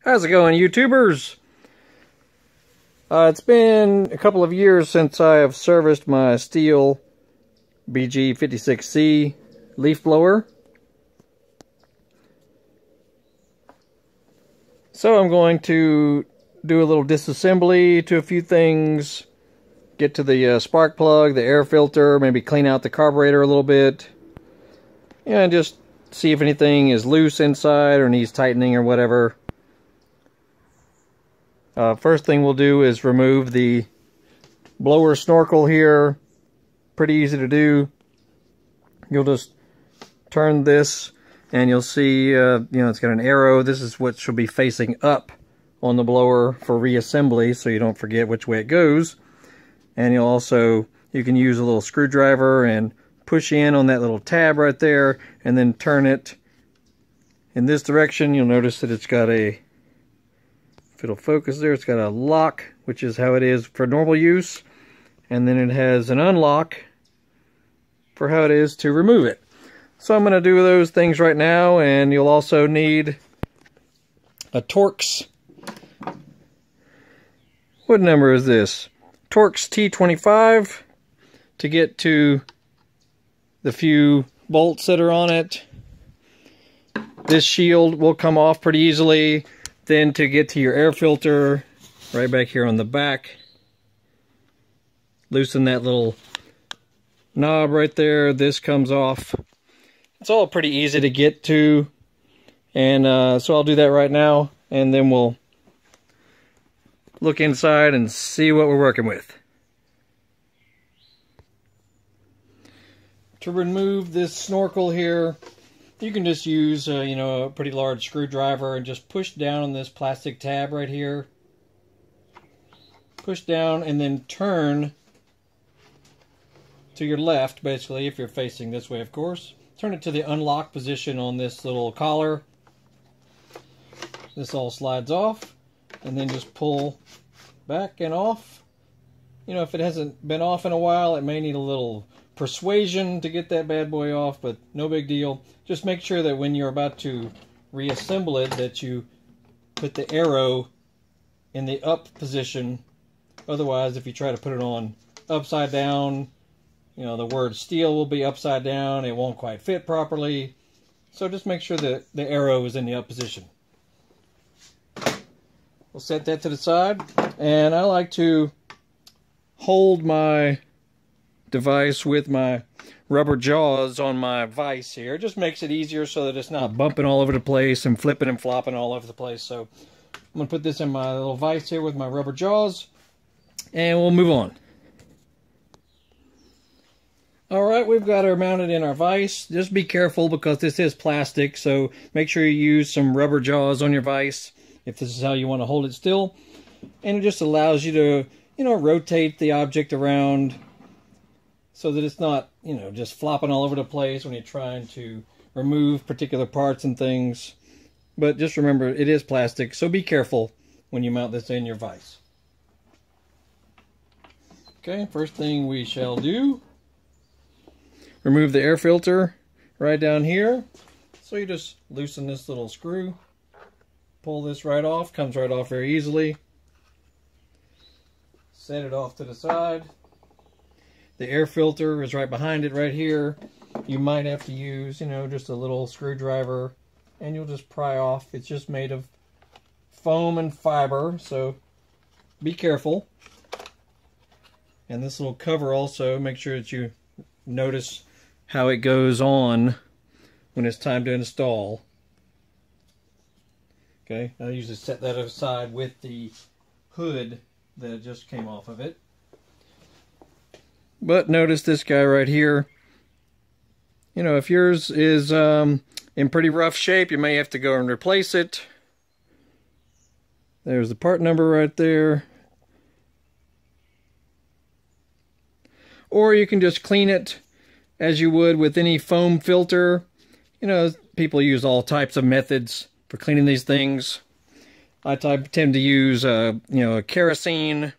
How's it going, YouTubers? It's been a couple of years since I have serviced my Stihl BG56C leaf blower. So I'm going to do a little disassembly to a few things, get to the spark plug, the air filter, maybe clean out the carburetor a little bit, and just see if anything is loose inside or needs tightening or whatever. First thing we'll do is remove the blower snorkel here. Pretty easy to do. You'll just turn this and you'll see, it's got an arrow. This is what should be facing up on the blower for reassembly, so you don't forget which way it goes. And you can use a little screwdriver and push in on that little tab right there and then turn it in this direction. You'll notice that it's got a, if it'll focus there, it's got a lock, which is how it is for normal use, and then it has an unlock for how it is to remove it. So I'm going to do those things right now, and you'll also need a Torx. What number is this? Torx T25 to get to the few bolts that are on it. This shield will come off pretty easily. Then to get to your air filter, right back here on the back, loosen that little knob right there. This comes off. It's all pretty easy to get to, and so I'll do that right now, and then we'll look inside and see what we're working with. To remove this snorkel here, you can just use a pretty large screwdriver and just push down on this plastic tab right here. Push down and then turn to your left, basically, if you're facing this way, of course. Turn it to the unlock position on this little collar. This all slides off, and then just pull back and off. If it hasn't been off in a while, it may need a little persuasion to get that bad boy off, but no big deal. Just make sure that when you're about to reassemble it, that you put the arrow in the up position. Otherwise, if you try to put it on upside down, the word Stihl will be upside down. It won't quite fit properly. So just make sure that the arrow is in the up position. We'll set that to the side, and I like to hold my device with my rubber jaws on my vise here. It just makes it easier so that it's not bumping all over the place and flipping and flopping all over the place. So I'm going to put this in my little vise here with my rubber jaws, and we'll move on. Alright, we've got her mounted in our vise. Just be careful because this is plastic, so make sure you use some rubber jaws on your vise if this is how you want to hold it still. And it just allows you to, rotate the object around so that it's not, just flopping all over the place when you're trying to remove particular parts and things. But just remember, it is plastic, so be careful when you mount this in your vise. Okay, first thing we shall do, remove the air filter right down here. So you just loosen this little screw, pull this right off, comes right off very easily. Set it off to the side. The air filter is right behind it right here. You might have to use, just a little screwdriver, and you'll just pry off. It's just made of foam and fiber, so be careful. And this little cover also, make sure that you notice how it goes on when it's time to install. Okay, I usually set that aside with the hood that just came off of it. But notice this guy right here. If yours is in pretty rough shape, you may have to go and replace it. There's the part number right there. Or you can just clean it as you would with any foam filter. People use all types of methods for cleaning these things. I tend to use a kerosene.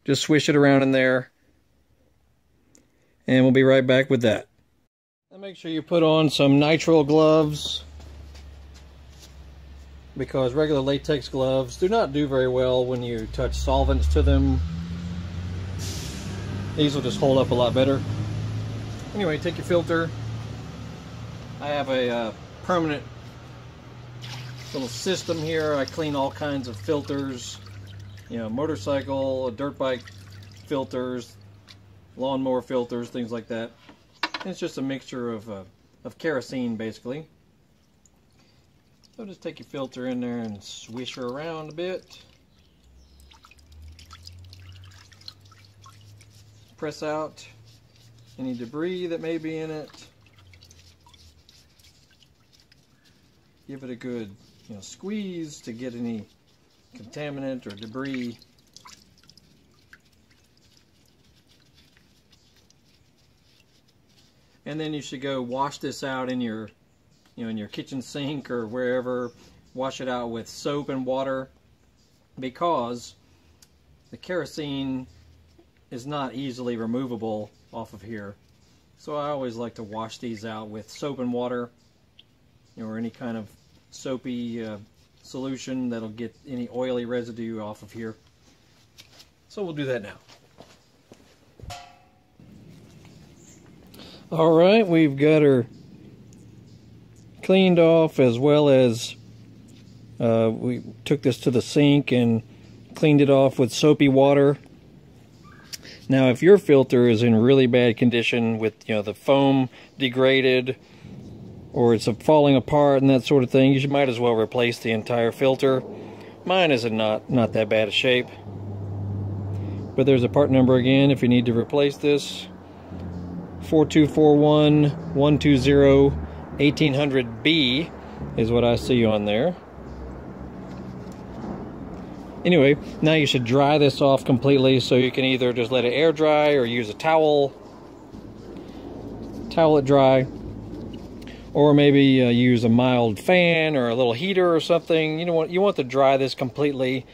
Just swish it around in there. And we'll be right back with that. And make sure you put on some nitrile gloves. because regular latex gloves do not do very well when you touch solvents to them. These will just hold up a lot better. Anyway, take your filter. I have a permanent little system here. I clean all kinds of filters, you know, motorcycle, dirt bike filters, lawnmower filters, things like that. And it's just a mixture of kerosene, basically. So just take your filter in there and swish her around a bit. Press out any debris that may be in it. Give it a good, you know, squeeze to get any contaminant or debris. And then you should go wash this out in your, you know, in your kitchen sink or wherever. Wash it out with soap and water, because the kerosene is not easily removable off of here. So I always like to wash these out with soap and water, you know, or any kind of soapy solution that'll get any oily residue off of here. So we'll do that now. Alright, we've got her cleaned off, as well as we took this to the sink and cleaned it off with soapy water. Now, if your filter is in really bad condition with, you know, the foam degraded, or it's falling apart and that sort of thing, you might as well replace the entire filter. Mine is not that bad a shape. But there's a part number again if you need to replace this. 4241-120-1800B is what I see on there. Anyway, now you should dry this off completely, so you can either just let it air dry or use a towel it dry, or maybe use a mild fan or a little heater or something. You want to dry this completely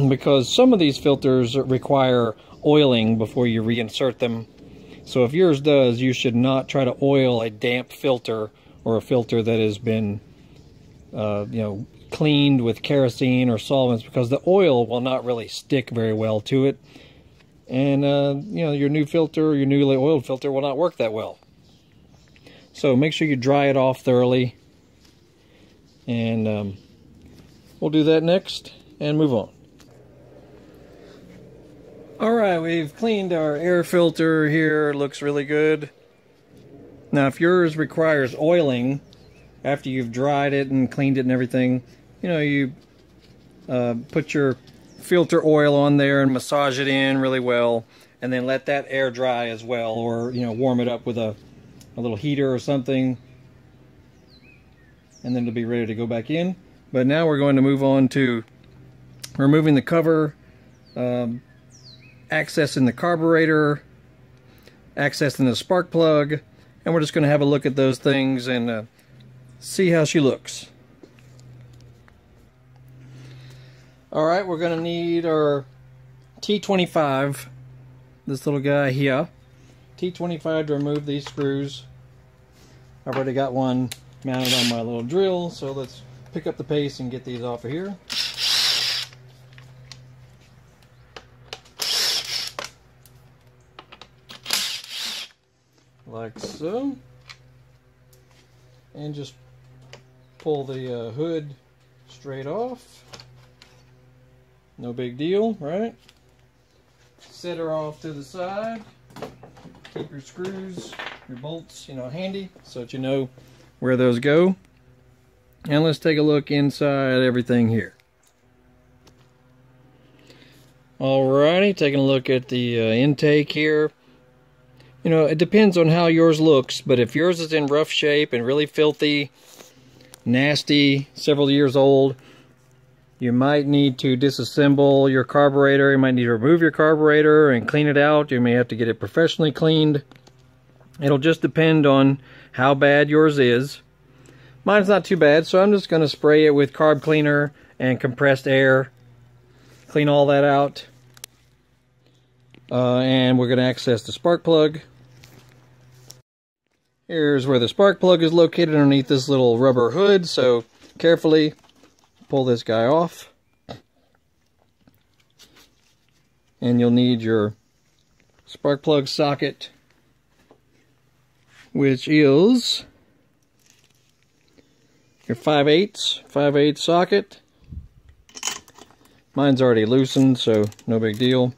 because some of these filters require oiling before you reinsert them. So if yours does, you should not try to oil a damp filter, or a filter that has been you know, cleaned with kerosene or solvents, because the oil will not really stick very well to it, and you know, your new filter, your newly oiled filter, will not work that well. So make sure you dry it off thoroughly, and we'll do that next and move on. Alright, we've cleaned our air filter here. It looks really good. Now, if yours requires oiling after you've dried it and cleaned it and everything, you know, you put your filter oil on there and massage it in really well, and then let that air dry as well, or, you know, warm it up with a little heater or something, and then it'll be ready to go back in. But now we're going to move on to removing the cover, accessing the carburetor, accessing the spark plug, and we're just going to have a look at those things and see how she looks. Alright, we're going to need our T25, this little guy here. T25 to remove these screws. I've already got one mounted on my little drill, so let's pick up the pace and get these off of here. Like so. And just pull the hood straight off. No big deal, right? Set her off to the side. Keep your screws, your bolts, you know, handy so that you know where those go. And let's take a look inside everything here. Alrighty, taking a look at the intake here. You know, it depends on how yours looks, but if yours is in rough shape and really filthy, nasty, several years old, you might need to disassemble your carburetor. You might need to remove your carburetor and clean it out. You may have to get it professionally cleaned. It'll just depend on how bad yours is. Mine's not too bad, so I'm just going to spray it with carb cleaner and compressed air. Clean all that out. And we're going to access the spark plug. Here's where the spark plug is located, underneath this little rubber hood, so carefully pull this guy off. And you'll need your spark plug socket, which is your 5/8 socket. Mine's already loosened, so no big deal.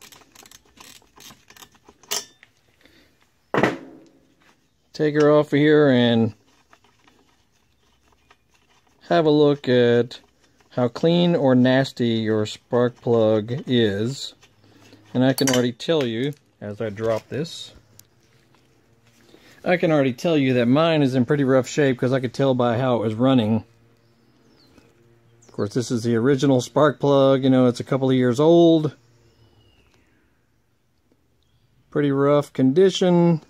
Take her off of here and have a look at how clean or nasty your spark plug is. And I can already tell you, as I drop this, I can already tell you that mine is in pretty rough shape because I could tell by how it was running. Of course, this is the original spark plug. You know, it's a couple of years old. Pretty rough condition.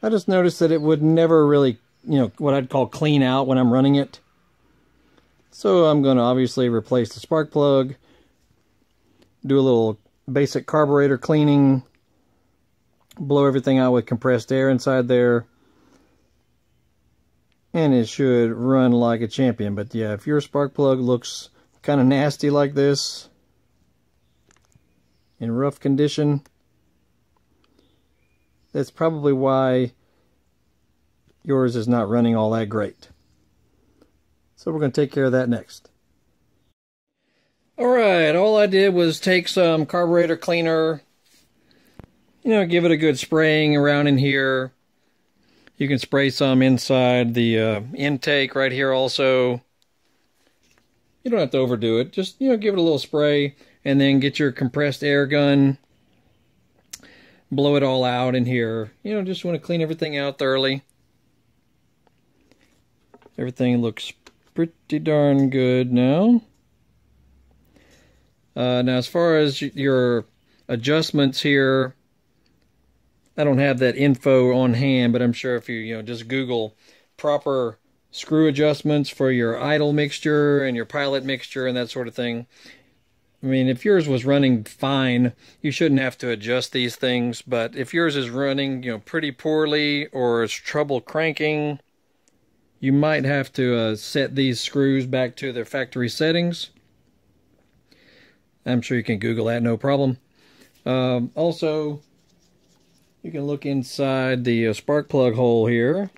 I just noticed that it would never really, you know, what I'd call clean out when I'm running it. So I'm going to obviously replace the spark plug, do a little basic carburetor cleaning, blow everything out with compressed air inside there, and it should run like a champion. But yeah, if your spark plug looks kind of nasty like this, in rough condition, that's probably why yours is not running all that great. So we're going to take care of that next. Alright, all I did was take some carburetor cleaner, you know, give it a good spraying around in here. You can spray some inside the intake right here also. You don't have to overdo it. Just, you know, give it a little spray and then get your compressed air gun. Blow it all out in here. You know, just want to clean everything out thoroughly. Everything looks pretty darn good now. Now, as far as your adjustments here, I don't have that info on hand, but I'm sure if you just Google proper screw adjustments for your idle mixture and your pilot mixture and that sort of thing. I mean, if yours was running fine, you shouldn't have to adjust these things. But if yours is running, you know, pretty poorly or is trouble cranking, you might have to set these screws back to their factory settings. I'm sure you can Google that, no problem. Also, you can look inside the spark plug hole here.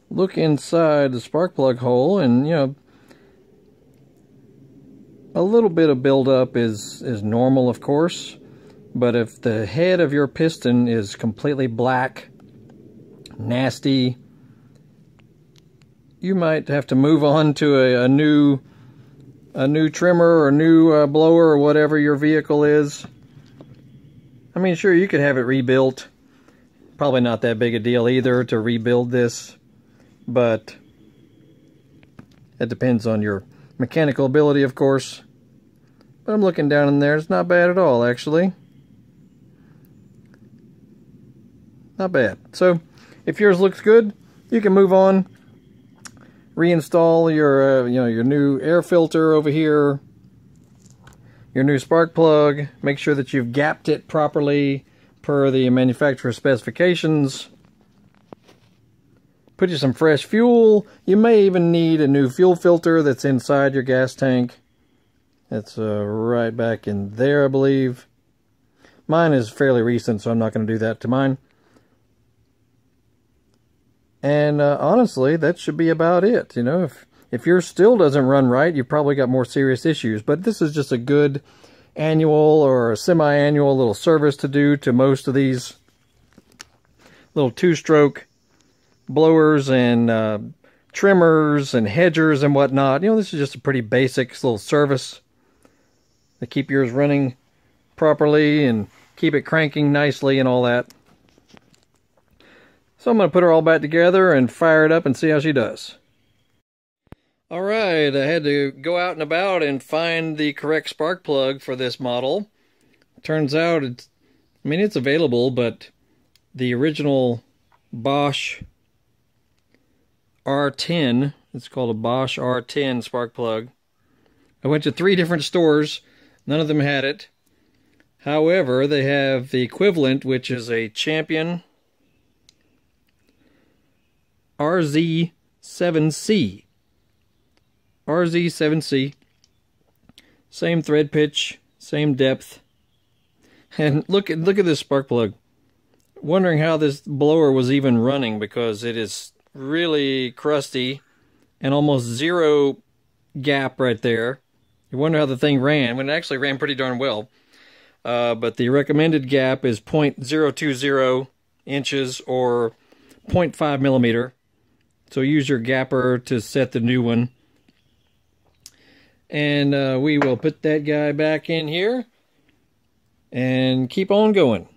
Look inside the spark plug hole, and you know, a little bit of buildup is normal, of course, but if the head of your piston is completely black, nasty, you might have to move on to a new trimmer or new blower or whatever your vehicle is. I mean, sure, you could have it rebuilt. Probably not that big a deal either to rebuild this, but it depends on your mechanical ability, of course. But I'm looking down in there. It's not bad at all, actually. Not bad. So, if yours looks good, you can move on. Reinstall your, your new air filter over here. Your new spark plug. Make sure that you've gapped it properly per the manufacturer's specifications. Put you some fresh fuel. You may even need a new fuel filter that's inside your gas tank. That's right back in there, I believe. Mine is fairly recent, so I'm not going to do that to mine. And honestly, that should be about it. You know, if yours still doesn't run right, you've probably got more serious issues. But this is just a good annual or semi-annual little service to do to most of these little two-stroke blowers and trimmers and hedgers and whatnot. You know, this is just a pretty basic little service to keep yours running properly and keep it cranking nicely and all that. So I'm going to put her all back together and fire it up and see how she does. Alright, I had to go out and about and find the correct spark plug for this model. Turns out it's available, but the original Bosch R10, it's called a Bosch R10 spark plug. I went to 3 different stores, none of them had it. However, they have the equivalent, which is a Champion RZ7C. RZ7C. Same thread pitch, same depth. And look at this spark plug. Wondering how this blower was even running, because it is really crusty and almost zero gap right there. You wonder how the thing ran, when it actually ran pretty darn well. But the recommended gap is 0.020 inches or 0.5 millimeter. So use your gapper to set the new one. And we will put that guy back in here and keep on going.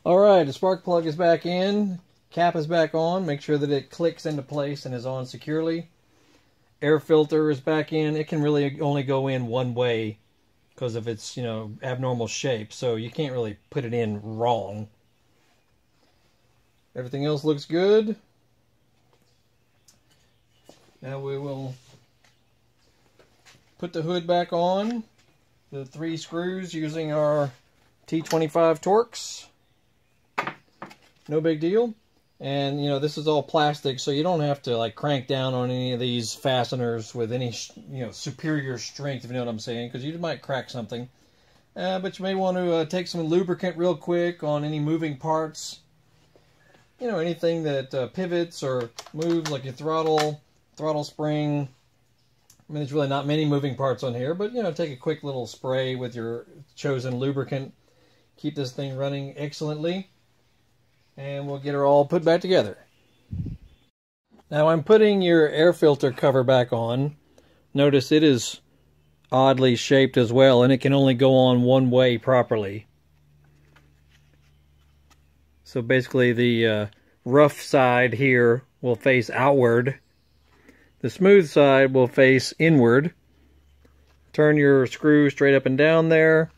Alright, the spark plug is back in, cap is back on. Make sure that it clicks into place and is on securely. Air filter is back in. It can really only go in one way because of its, you know, abnormal shape, so you can't really put it in wrong. Everything else looks good. Now we will put the hood back on, the 3 screws using our T25 Torx. No big deal. And, you know, this is all plastic, so you don't have to, like, crank down on any of these fasteners with any, you know, superior strength, if you know what I'm saying, because you might crack something. But you may want to take some lubricant real quick on any moving parts. You know, anything that pivots or moves, like your throttle spring. I mean, there's really not many moving parts on here, but, you know, take a quick little spray with your chosen lubricant. Keep this thing running excellently. And we'll get her all put back together. Now I'm putting your air filter cover back on. Notice it is oddly shaped as well, and it can only go on one way properly. So basically the rough side here will face outward. The smooth side will face inward. Turn your screw straight up and down there.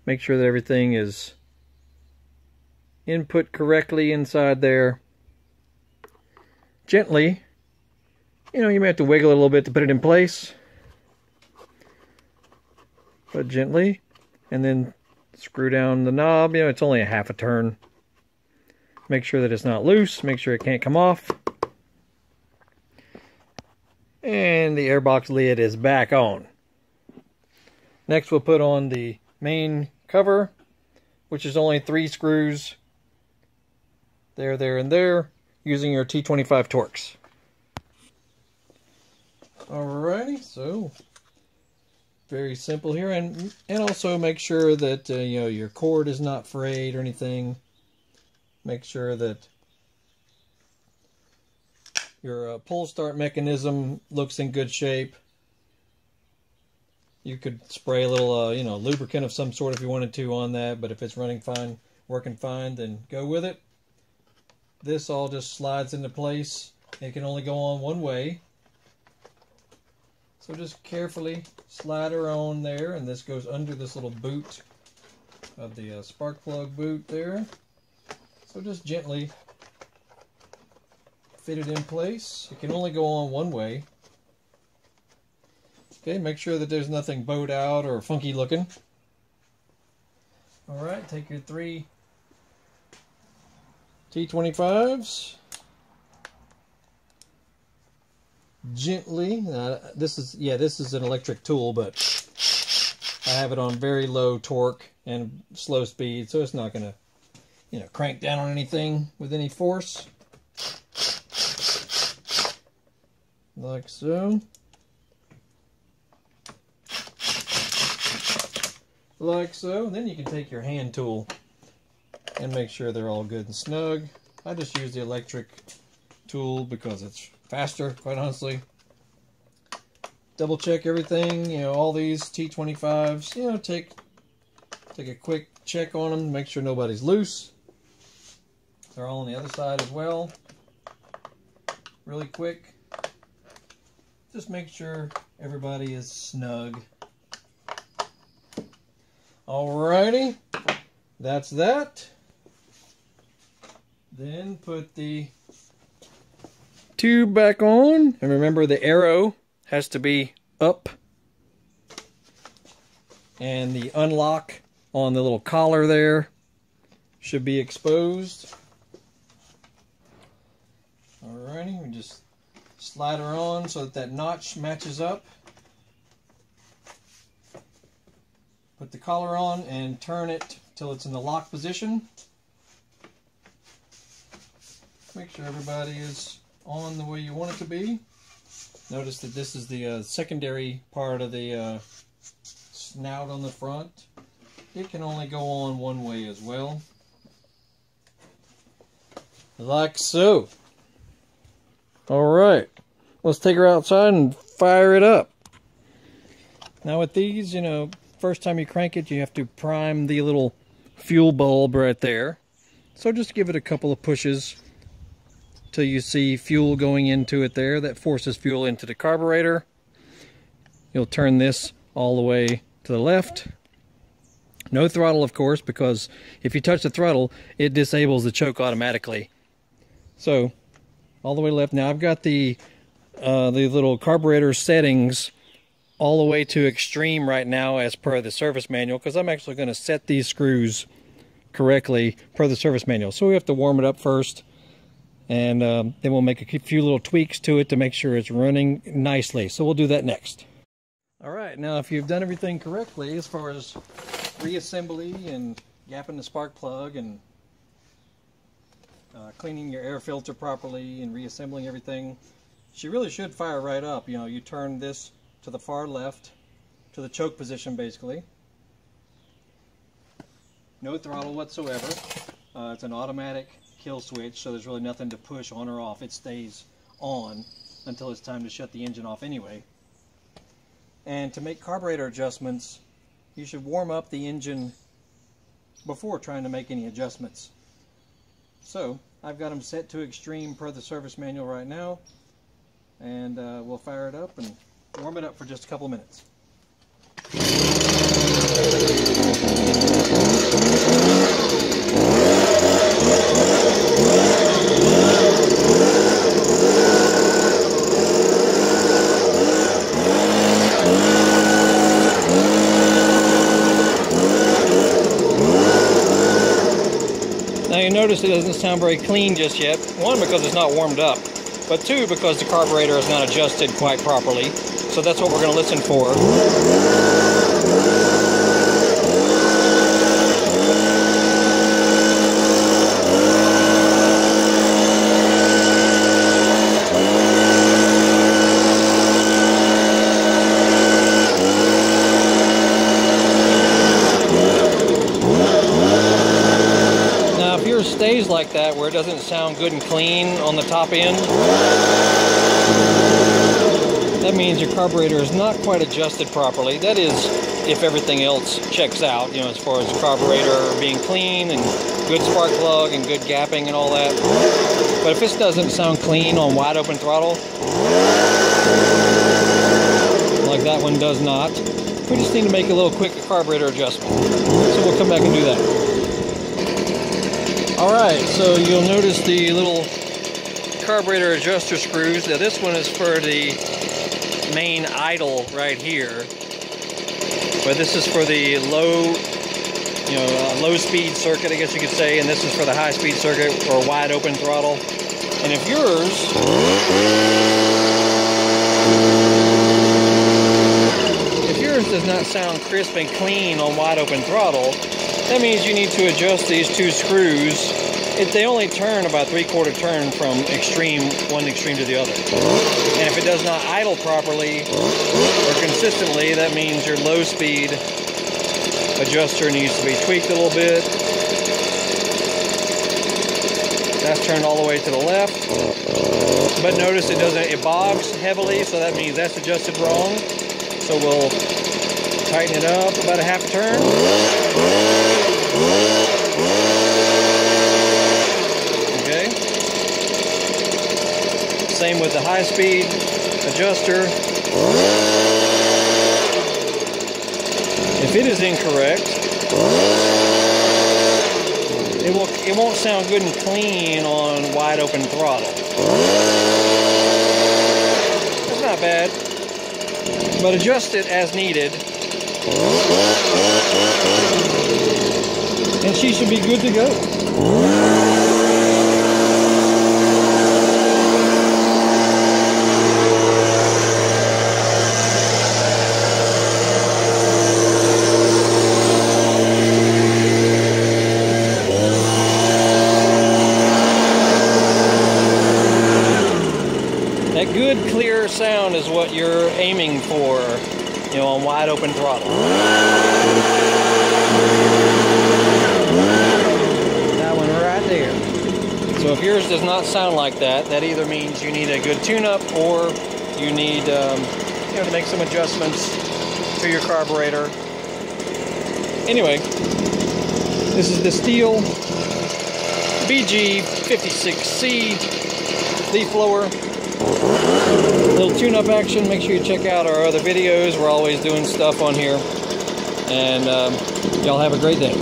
Make sure that everything is input correctly inside there. Gently, you know, you may have to wiggle a little bit to put it in place, but gently, and then screw down the knob. You know, it's only a half a turn. Make sure that it's not loose, make sure it can't come off. And the airbox lid is back on. Next we'll put on the main cover, which is only 3 screws. There, there, and there, using your T25 Torx. Alrighty, so very simple here, and also make sure that you know, your cord is not frayed or anything. Make sure that your pull start mechanism looks in good shape. You could spray a little, you know, lubricant of some sort if you wanted to on that, but if it's running fine, working fine, then go with it. This all just slides into place. It can only go on one way. So just carefully slide her on there, and this goes under this little boot of the spark plug boot there. So just gently fit it in place. It can only go on one way. Okay, make sure that there's nothing bowed out or funky looking. Alright, take your 3 T25s. Gently, this is an electric tool, but I have it on very low torque and slow speed, so it's not going to, you know, crank down on anything with any force. Like so. Like so. Then you can take your hand tool and make sure they're all good and snug. I just use the electric tool because it's faster, quite honestly. Double check everything, you know, all these T25s, you know, take a quick check on them, make sure nobody's loose. They're all on the other side as well. Really quick. Just make sure everybody is snug. Alrighty, that's that. Then put the tube back on, and remember the arrow has to be up, and the unlock on the little collar there should be exposed. Alrighty, we just Slide her on so that that notch matches up. Put the collar on and turn it till it's in the lock position. Make sure everybody is on the way you want it to be. Notice that this is the secondary part of the snout on the front. It can only go on one way as well. Like so. Alright, let's take her outside and fire it up. Now with these, you know, first time you crank it, you have to prime the little fuel bulb right there. So just give it a couple of pushes till you see fuel going into it there. That forces fuel into the carburetor. You'll turn this all the way to the left. No throttle, of course, because if you touch the throttle, it disables the choke automatically. So, all the way left. Now I've got the little carburetor settings all the way to extreme right now as per the service manual, because I'm actually going to set these screws correctly per the service manual. So we have to warm it up first, and then we'll make a few little tweaks to it to make sure it's running nicely. So we'll do that next. Alright, now if you've done everything correctly as far as reassembly and gapping the spark plug and cleaning your air filter properly and reassembling everything, she really should fire right up. You know, you turn this to the far left, to the choke position basically. No throttle whatsoever. It's an automatic kill switch, so there's really nothing to push on or off. It stays on until it's time to shut the engine off anyway. And to make carburetor adjustments, you should warm up the engine before trying to make any adjustments. So I've got them set to extreme per the service manual right now, and we'll fire it up and warm it up for just a couple minutes. Now you notice it doesn't sound very clean just yet. One, because it's not warmed up, but two, because the carburetor is not adjusted quite properly. So that's what we're going to listen for. Stays like that, where it doesn't sound good and clean on the top end, that means your carburetor is not quite adjusted properly. That is, if everything else checks out, you know, as far as the carburetor being clean and good spark plug and good gapping and all that. But if this doesn't sound clean on wide open throttle, like that one does not, we just need to make a little quick carburetor adjustment. So we'll come back and do that. Alright, so you'll notice the little carburetor adjuster screws. Now this one is for the main idle right here, but this is for the low, low speed circuit, I guess you could say, and this is for the high speed circuit or wide open throttle. And if yours does not sound crisp and clean on wide open throttle, that means you need to adjust these two screws. They only turn about 3/4 turn from one extreme to the other. And if it does not idle properly or consistently, that means your low speed adjuster needs to be tweaked a little bit. That's turned all the way to the left. But notice it bogs heavily, so that means that's adjusted wrong. So we'll tighten it up about a half a turn. Okay. Same with the high speed adjuster. If it is incorrect, it won't sound good and clean on wide open throttle. That's not bad, but adjust it as needed, and she should be good to go. That good, clear sound is what you're aiming for, you know, on wide open throttle. That one right there. So if yours does not sound like that, that either means you need a good tune-up or you need, you know, to make some adjustments to your carburetor. Anyway, this is the Stihl BG56C leaf blower. Little tune-up action. Make sure you check out our other videos. We're always doing stuff on here. And y'all have a great day.